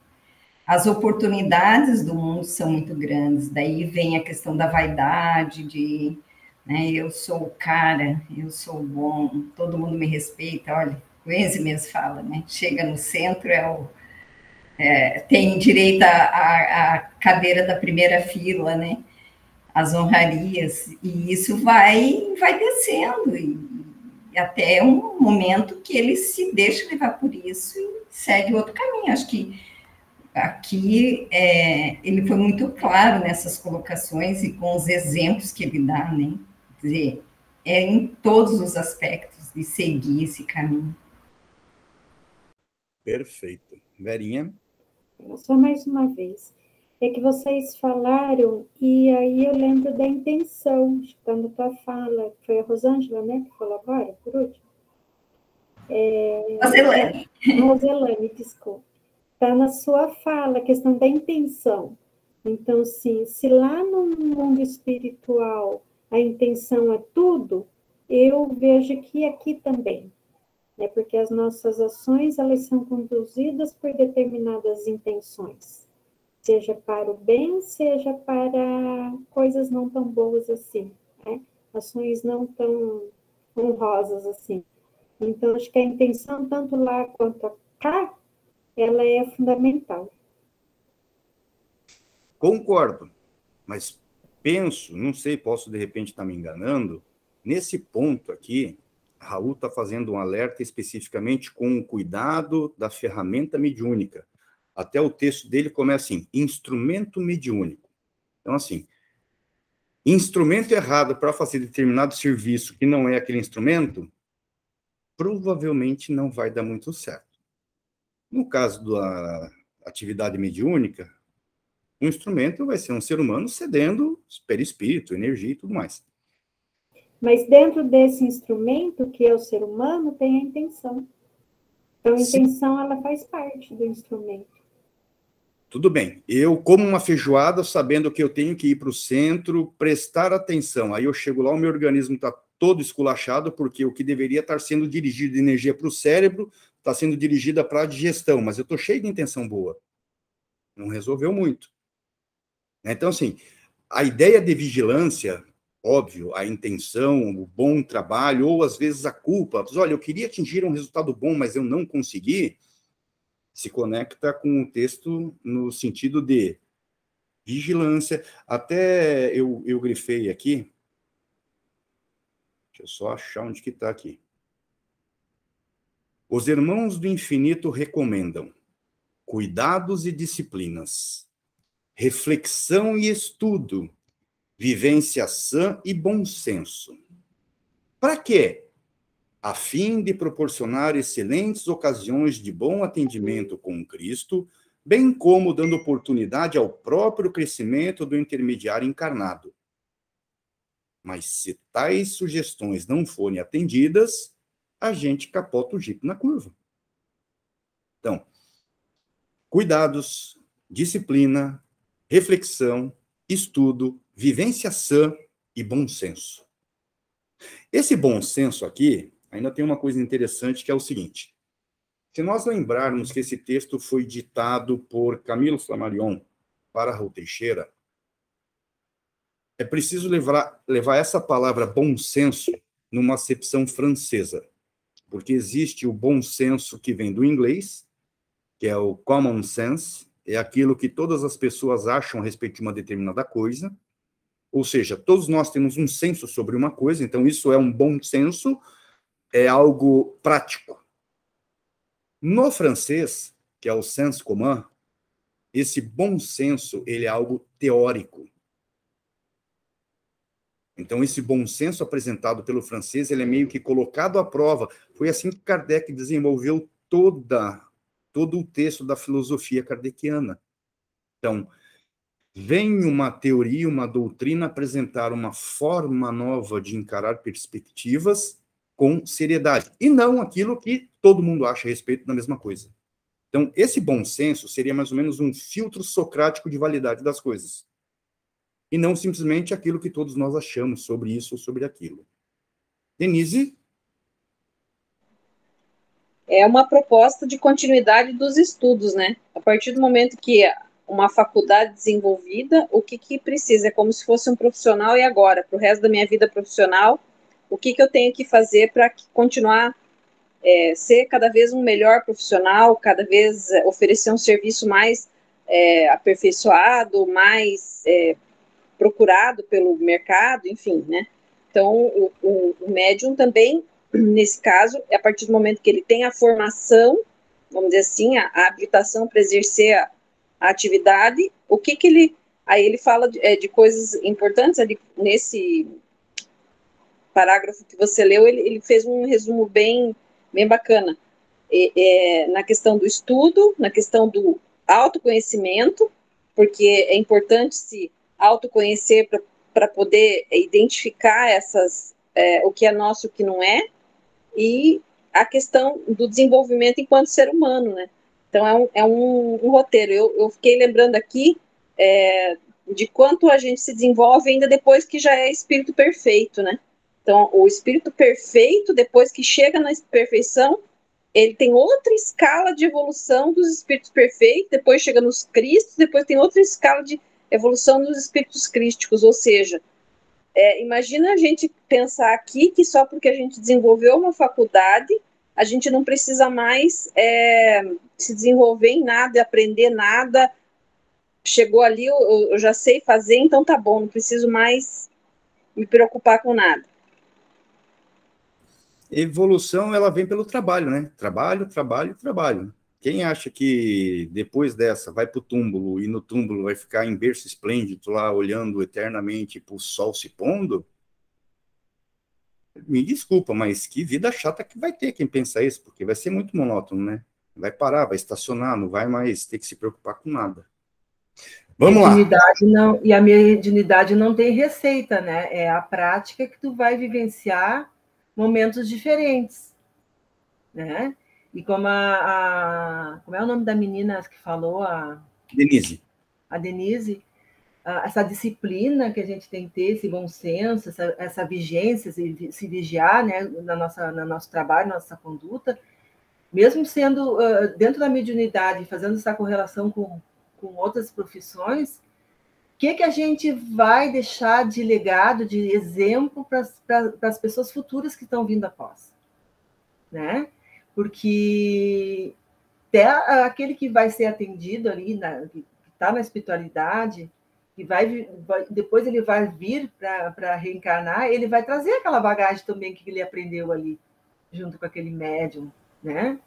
As oportunidades do mundo são muito grandes, daí vem a questão da vaidade, né, eu sou o cara, eu sou bom, todo mundo me respeita, olha, o Enzo mesmo fala, né, chega no centro, tem direito à cadeira da primeira fila, né, as honrarias, e isso vai descendo, e até um momento que ele se deixa levar por isso e segue outro caminho. Acho que aqui ele foi muito claro nessas colocações e com os exemplos que ele dá, né? Quer dizer, em todos os aspectos de seguir esse caminho. Perfeito. Verinha? Só mais uma vez. É que vocês falaram, e aí eu lembro da intenção, quando a tua fala, foi a Rosângela, né, que falou agora, por último? Roselane. Roselane, desculpa. Está na sua fala, a questão da intenção. Então, sim, se lá no mundo espiritual a intenção é tudo, eu vejo que aqui também, né? Porque as nossas ações, elas são conduzidas por determinadas intenções, seja para o bem, seja para coisas não tão boas assim, né? Ações não tão honrosas assim. Então, acho que a intenção, tanto lá quanto cá, ela é fundamental. Concordo, mas penso, não sei, posso de repente estar me enganando, nesse ponto aqui, Raul está fazendo um alerta especificamente com o cuidado da ferramenta mediúnica. Até o texto dele começa assim, instrumento mediúnico. Então, assim, instrumento errado para fazer determinado serviço que não é aquele instrumento, provavelmente não vai dar muito certo. No caso da atividade mediúnica, o instrumento vai ser um ser humano cedendo perispírito, energia e tudo mais. Mas dentro desse instrumento, que é o ser humano, tem a intenção. Então, a intenção, ela faz parte do instrumento. Tudo bem. Eu como uma feijoada sabendo que eu tenho que ir para o centro, prestar atenção. Aí eu chego lá, o meu organismo está todo esculachado, porque o que deveria estar sendo dirigido de energia para o cérebro está sendo dirigida para a digestão, mas eu estou cheio de intenção boa. Não resolveu muito. Então, assim, a ideia de vigilância, óbvio, a intenção, o bom trabalho, ou às vezes a culpa, olha, eu queria atingir um resultado bom, mas eu não consegui, se conecta com o texto no sentido de vigilância. Até eu grifei aqui, deixa eu só achar onde que está aqui. Os irmãos do infinito recomendam cuidados e disciplinas, reflexão e estudo, vivência sã e bom senso. Para quê? A fim de proporcionar excelentes ocasiões de bom atendimento com Cristo, bem como dando oportunidade ao próprio crescimento do intermediário encarnado. Mas se tais sugestões não forem atendidas, a gente capota o jipe na curva. Então, cuidados, disciplina, reflexão, estudo, vivência sã e bom senso. Esse bom senso aqui, ainda tem uma coisa interessante que é o seguinte. Se nós lembrarmos que esse texto foi ditado por Camilo Flammarion para Raul Teixeira, é preciso levar essa palavra bom senso numa acepção francesa, porque existe o bom senso que vem do inglês, que é o common sense, é aquilo que todas as pessoas acham a respeito de uma determinada coisa, ou seja, todos nós temos um senso sobre uma coisa, então isso é um bom senso, é algo prático. No francês, que é o senso commun, esse bom senso, ele é algo teórico. Então, esse bom senso apresentado pelo francês, ele é meio que colocado à prova. Foi assim que Kardec desenvolveu todo o texto da filosofia kardeciana. Então, vem uma teoria, uma doutrina apresentar uma forma nova de encarar perspectivas com seriedade, e não aquilo que todo mundo acha a respeito da mesma coisa. Então, esse bom senso seria mais ou menos um filtro socrático de validade das coisas, e não simplesmente aquilo que todos nós achamos sobre isso ou sobre aquilo. Denise? É uma proposta de continuidade dos estudos, né? A partir do momento que uma faculdade desenvolvida, o que precisa? É como se fosse um profissional, e agora? Para o resto da minha vida profissional, o que eu tenho que fazer para continuar ser cada vez um melhor profissional, cada vez oferecer um serviço mais aperfeiçoado, mais procurado pelo mercado, enfim, né? Então, o médium também, nesse caso, a partir do momento que ele tem a formação, vamos dizer assim, a habilitação para exercer a atividade, o que ele... Aí ele fala de coisas importantes ali, nesse parágrafo que você leu, ele fez um resumo bem bacana, na questão do estudo, na questão do autoconhecimento, porque é importante se autoconhecer para poder identificar o que é nosso e o que não é, e a questão do desenvolvimento enquanto ser humano, né? Então, é um roteiro. Eu fiquei lembrando aqui de quanto a gente se desenvolve ainda depois que já é espírito perfeito, né? Então, o espírito perfeito, depois que chega na perfeição, ele tem outra escala de evolução dos espíritos perfeitos, depois chega nos cristos, depois tem outra escala de evolução dos espíritos crísticos, ou seja, imagina a gente pensar aqui que só porque a gente desenvolveu uma faculdade, a gente não precisa mais se desenvolver em nada, aprender nada, chegou ali, eu já sei fazer, então tá bom, não preciso mais me preocupar com nada. Evolução, ela vem pelo trabalho, né? Trabalho, trabalho, trabalho. Quem acha que depois dessa vai para o túmulo e no túmulo vai ficar em berço esplêndido lá olhando eternamente para o sol se pondo, me desculpa, mas que vida chata que vai ter quem pensa isso, porque vai ser muito monótono, né? Vai parar, vai estacionar, não vai mais ter que se preocupar com nada. Vamos lá. E a mediunidade não tem receita, né? É a prática que tu vai vivenciar momentos diferentes, né? E como como é o nome da menina que falou? Denise. A Denise, essa disciplina que a gente tem que ter, esse bom senso, essa vigência, se vigiar, né, no nosso trabalho, na nossa conduta, mesmo sendo dentro da mediunidade, fazendo essa correlação com outras profissões, o que a gente vai deixar de legado, de exemplo para as pessoas futuras que estão vindo após, né? Porque até aquele que vai ser atendido ali, que está na espiritualidade, que depois ele vai vir para reencarnar, ele vai trazer aquela bagagem também que ele aprendeu ali, junto com aquele médium, né?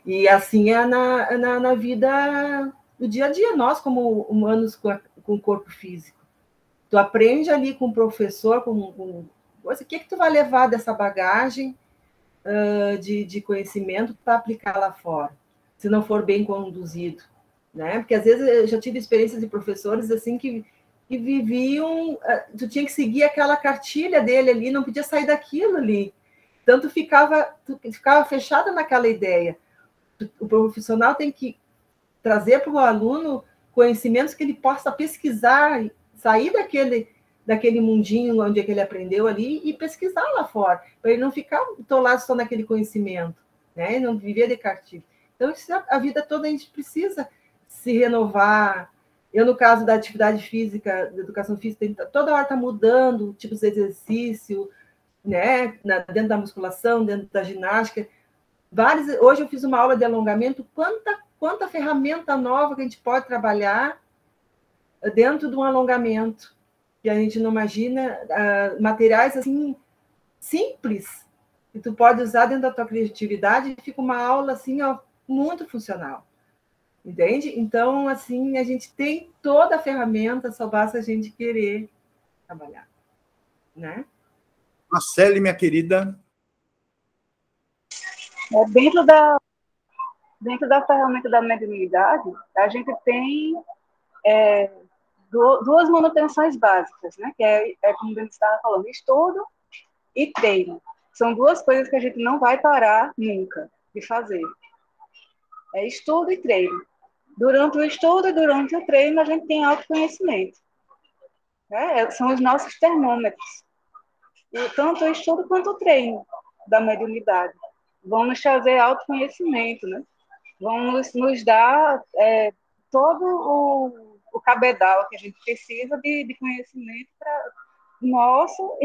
E assim é na vida do dia a dia, nós como humanos com o corpo físico. Tu aprende ali com o professor, o que tu vai levar dessa bagagem de conhecimento para aplicar lá fora, se não for bem conduzido, né? Porque às vezes eu já tive experiências de professores assim que viviam, tu tinha que seguir aquela cartilha dele ali, não podia sair daquilo ali, tanto ficava fechada naquela ideia. O profissional tem que trazer para o aluno conhecimentos que ele possa pesquisar, sair daquele mundinho onde é que ele aprendeu ali e pesquisar lá fora, para ele não ficar atolado só naquele conhecimento, né? E não viver de cartilha. Então, a vida toda a gente precisa se renovar. Eu, no caso da atividade física, da educação física, toda hora está mudando tipos de exercício, né? Dentro da musculação, dentro da ginástica. Hoje eu fiz uma aula de alongamento, quanta ferramenta nova que a gente pode trabalhar dentro de um alongamento, que a gente não imagina, materiais assim simples, que tu pode usar dentro da tua criatividade, e fica uma aula assim, ó, muito funcional. Entende? Então, assim, a gente tem toda a ferramenta, só basta a gente querer trabalhar, né? Marcele, minha querida. Dentro da ferramenta da mediunidade, a gente tem duas manutenções básicas, né? Que é como o Denis estava falando, estudo e treino. São duas coisas que a gente não vai parar nunca de fazer. É estudo e treino. Durante o estudo e durante o treino, a gente tem autoconhecimento. São os nossos termômetros. E tanto o estudo quanto o treino da mediunidade vão nos trazer autoconhecimento, né? Vão nos dar todo o cabedal que a gente precisa de conhecimento para nosso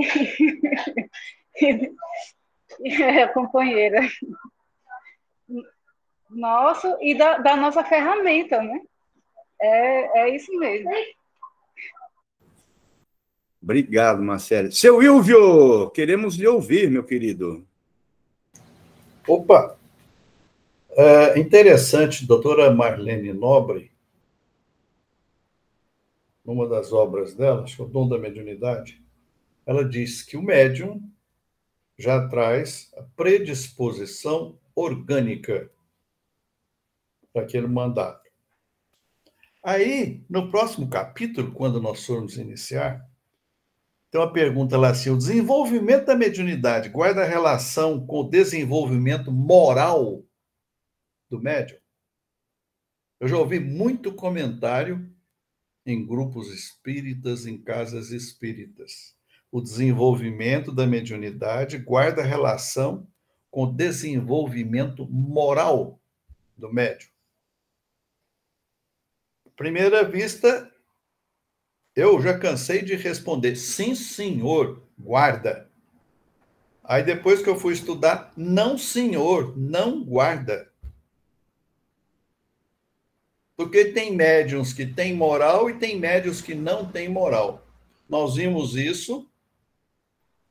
companheira. Nosso e da nossa ferramenta, né? É isso mesmo. Obrigado, Marcelo. Seu Ilvio, queremos lhe ouvir, meu querido. Opa! Interessante, doutora Marlene Nobre, numa das obras dela, acho que é O Dom da Mediunidade, ela diz que o médium já traz a predisposição orgânica para aquele mandato. Aí, no próximo capítulo, quando nós formos iniciar, Tem uma pergunta lá assim: o desenvolvimento da mediunidade guarda relação com o desenvolvimento moral do médium? Eu já ouvi muito comentário em grupos espíritas, em casas espíritas. O desenvolvimento da mediunidade guarda relação com o desenvolvimento moral do médium. À primeira vista, eu já cansei de responder: sim, senhor, guarda. Aí depois que eu fui estudar: não, senhor, não guarda. Porque tem médiuns que têm moral e tem médiuns que não têm moral. Nós vimos isso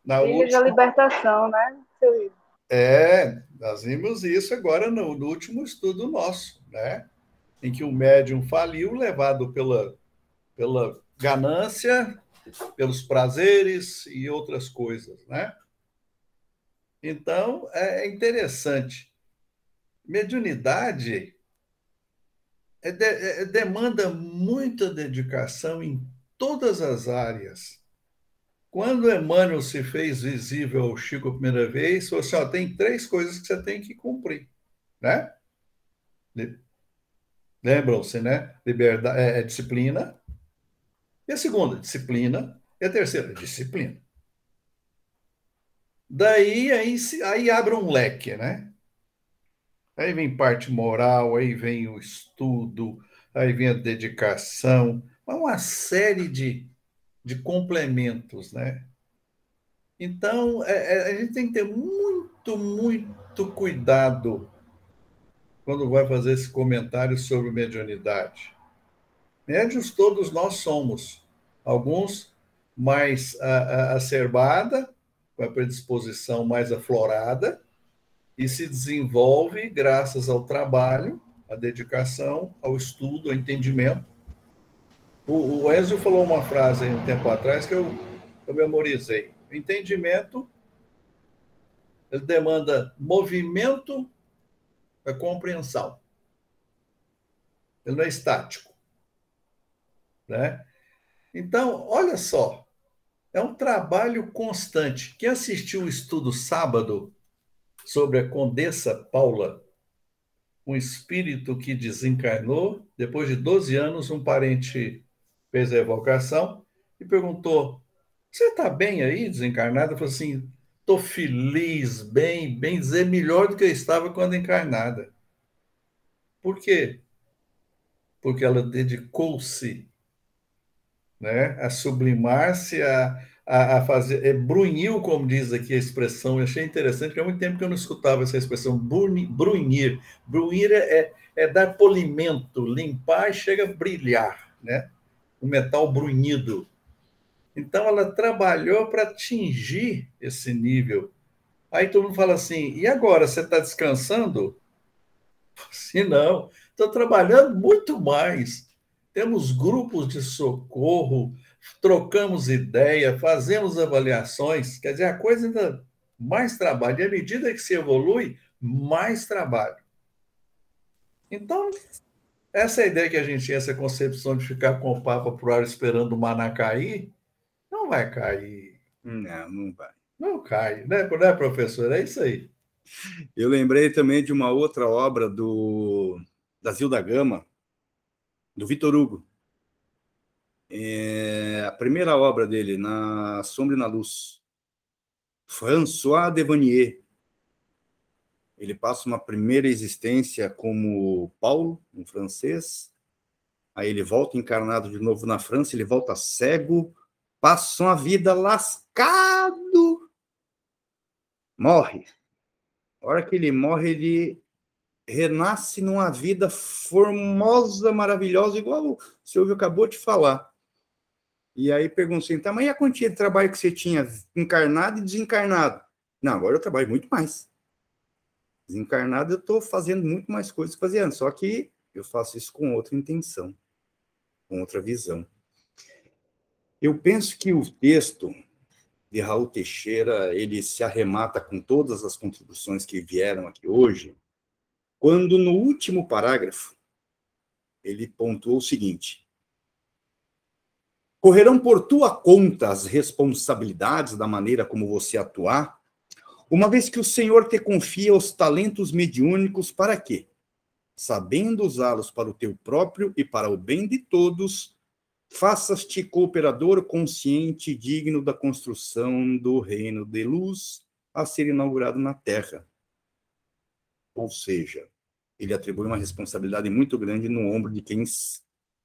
na Trilha última... da libertação, né? Nós vimos isso agora no último estudo nosso, né? Em que o médium faliu, levado pela ganância, pelos prazeres e outras coisas, né? Então, é interessante. Mediunidade demanda muita dedicação em todas as áreas. Quando Emmanuel se fez visível ao Chico a primeira vez, falou assim: ó, tem 3 coisas que você tem que cumprir, né? Lembram-se, né? Liberdade, disciplina. E a segunda, disciplina. E a terceira, disciplina. Daí, aí abre um leque, né? Aí vem parte moral, aí vem o estudo, aí vem a dedicação, uma série de complementos, né? Então, a gente tem que ter muito, muito cuidado quando vai fazer esse comentário sobre mediunidade. Médiuns todos nós somos, alguns mais acerbada, com a predisposição mais aflorada, e se desenvolve graças ao trabalho, à dedicação, ao estudo, ao entendimento. O Enzo falou uma frase aí um tempo atrás que eu memorizei. O entendimento, ele demanda movimento da compreensão. Ele não é estático, né? Então, olha só, é um trabalho constante. Quem assistiu o estudo sábado sobre a Condessa Paula, um espírito que desencarnou, depois de 12 anos, um parente fez a evocação e perguntou: você está bem aí, desencarnada? Eu falei assim: estou feliz, bem dizer, melhor do que eu estava quando encarnada. Por quê? Porque ela dedicou-se, né, a sublimar-se, a fazer, brunhil, como diz aqui a expressão. Eu achei interessante, porque há muito tempo que eu não escutava essa expressão, brunhir. Brunhir é dar polimento, limpar e chega a brilhar, né? O metal brunhido. Então, ela trabalhou para atingir esse nível. Aí todo mundo fala assim: e agora, você está descansando? Se não, estou trabalhando muito mais. Temos grupos de socorro, trocamos ideia, fazemos avaliações. Quer dizer, a coisa ainda mais trabalho. E à medida que se evolui, mais trabalho. Então, essa ideia que a gente tinha, essa concepção de ficar com o Papa pro ar esperando o maná cair, não vai cair. Não vai. Não cai, né, professor? É isso aí. Eu lembrei também de uma outra obra da Zilda Gama, do Vitor Hugo. A primeira obra dele, Na Sombra e na Luz. François Devanier. Ele passa uma primeira existência como Paulo, um francês. Aí ele volta encarnado de novo na França, ele volta cego, passa uma vida lascado, morre. A hora que ele morre, ele renasce numa vida formosa, maravilhosa, igual o Silvio acabou de falar. E aí pergunto assim: tá, mas e a quantia de trabalho que você tinha encarnado e desencarnado? Não, agora eu trabalho muito mais. Desencarnado, eu estou fazendo muito mais coisas que fazia antes, só que eu faço isso com outra intenção, com outra visão. Eu penso que o texto de Raul Teixeira, ele se arremata com todas as contribuições que vieram aqui hoje, quando no último parágrafo ele pontuou o seguinte: Correrão por tua conta as responsabilidades da maneira como você atuar, uma vez que o Senhor te confia os talentos mediúnicos para quê? Sabendo usá-los para o teu próprio e para o bem de todos, faças-te cooperador consciente e digno da construção do reino de luz a ser inaugurado na Terra. Ou seja, ele atribui uma responsabilidade muito grande no ombro de quem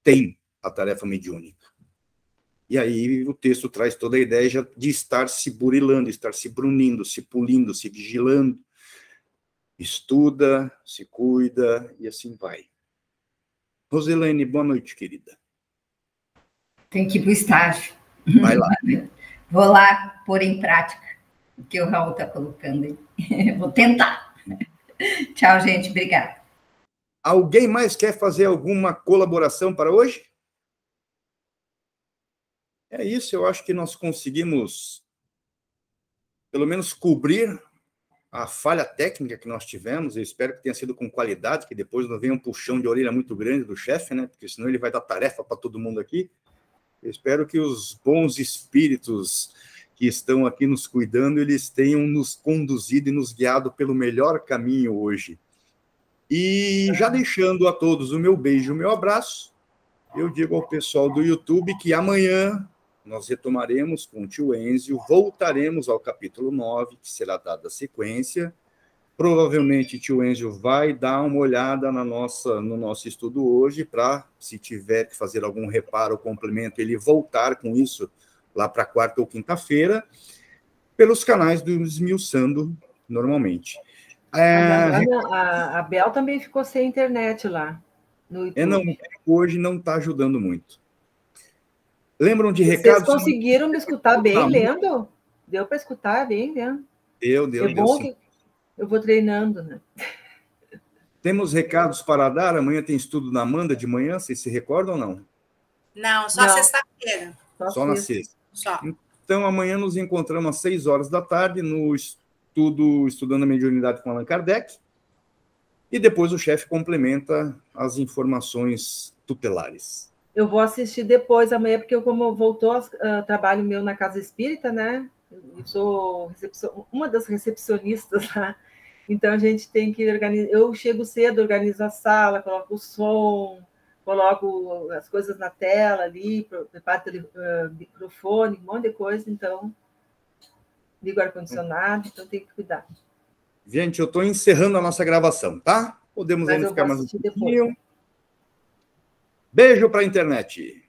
tem a tarefa mediúnica. E aí o texto traz toda a ideia de estar se burilando, estar se brunindo, se polindo, se vigilando. Estuda, se cuida e assim vai. Roselane, boa noite, querida. Tem que ir para o estágio. Vai lá. Vou lá pôr em prática o que o Raul está colocando aí. Vou tentar. Tchau, gente. Obrigada. Alguém mais quer fazer alguma colaboração para hoje? É isso, eu acho que nós conseguimos, pelo menos, cobrir a falha técnica que nós tivemos. Eu espero que tenha sido com qualidade, que depois não venha um puxão de orelha muito grande do chefe, né? Porque senão ele vai dar tarefa para todo mundo aqui. Eu espero que os bons espíritos que estão aqui nos cuidando, eles tenham nos conduzido e nos guiado pelo melhor caminho hoje. E já deixando a todos o meu beijo, o meu abraço, eu digo ao pessoal do YouTube que amanhã nós retomaremos com o tio Enzio, voltaremos ao capítulo 9, que será dada a sequência. Provavelmente o tio Enzio vai dar uma olhada no nosso estudo hoje, para, se tiver que fazer algum reparo ou complemento, ele voltar com isso lá para quarta ou quinta-feira, pelos canais do Esmiuçando, normalmente. A Bel também ficou sem internet lá no YouTube. Hoje não está ajudando muito. Lembram de recados? Vocês conseguiram me escutar bem lendo? Deu para escutar bem lendo? Deu. É bom que eu vou treinando, né? Temos recados para dar? Amanhã tem estudo na Amanda de manhã, vocês se recordam ou não? Não, só sexta-feira. Só na sexta. Só. Então, amanhã nos encontramos às 6 horas da tarde no Estudando a Mediunidade com Allan Kardec, e depois o chefe complementa as informações tutelares. Eu vou assistir depois amanhã, porque como voltou trabalho meu na Casa Espírita, né? Eu sou uma das recepcionistas lá, então a gente tem que organizar. Eu chego cedo, organizo a sala, coloco o som, coloco as coisas na tela ali, preparo o microfone, um monte de coisa, então ligo o ar-condicionado, então tem que cuidar. Gente, eu estou encerrando a nossa gravação, tá? Podemos ainda ficar mais um pouquinho. Beijo para a internet.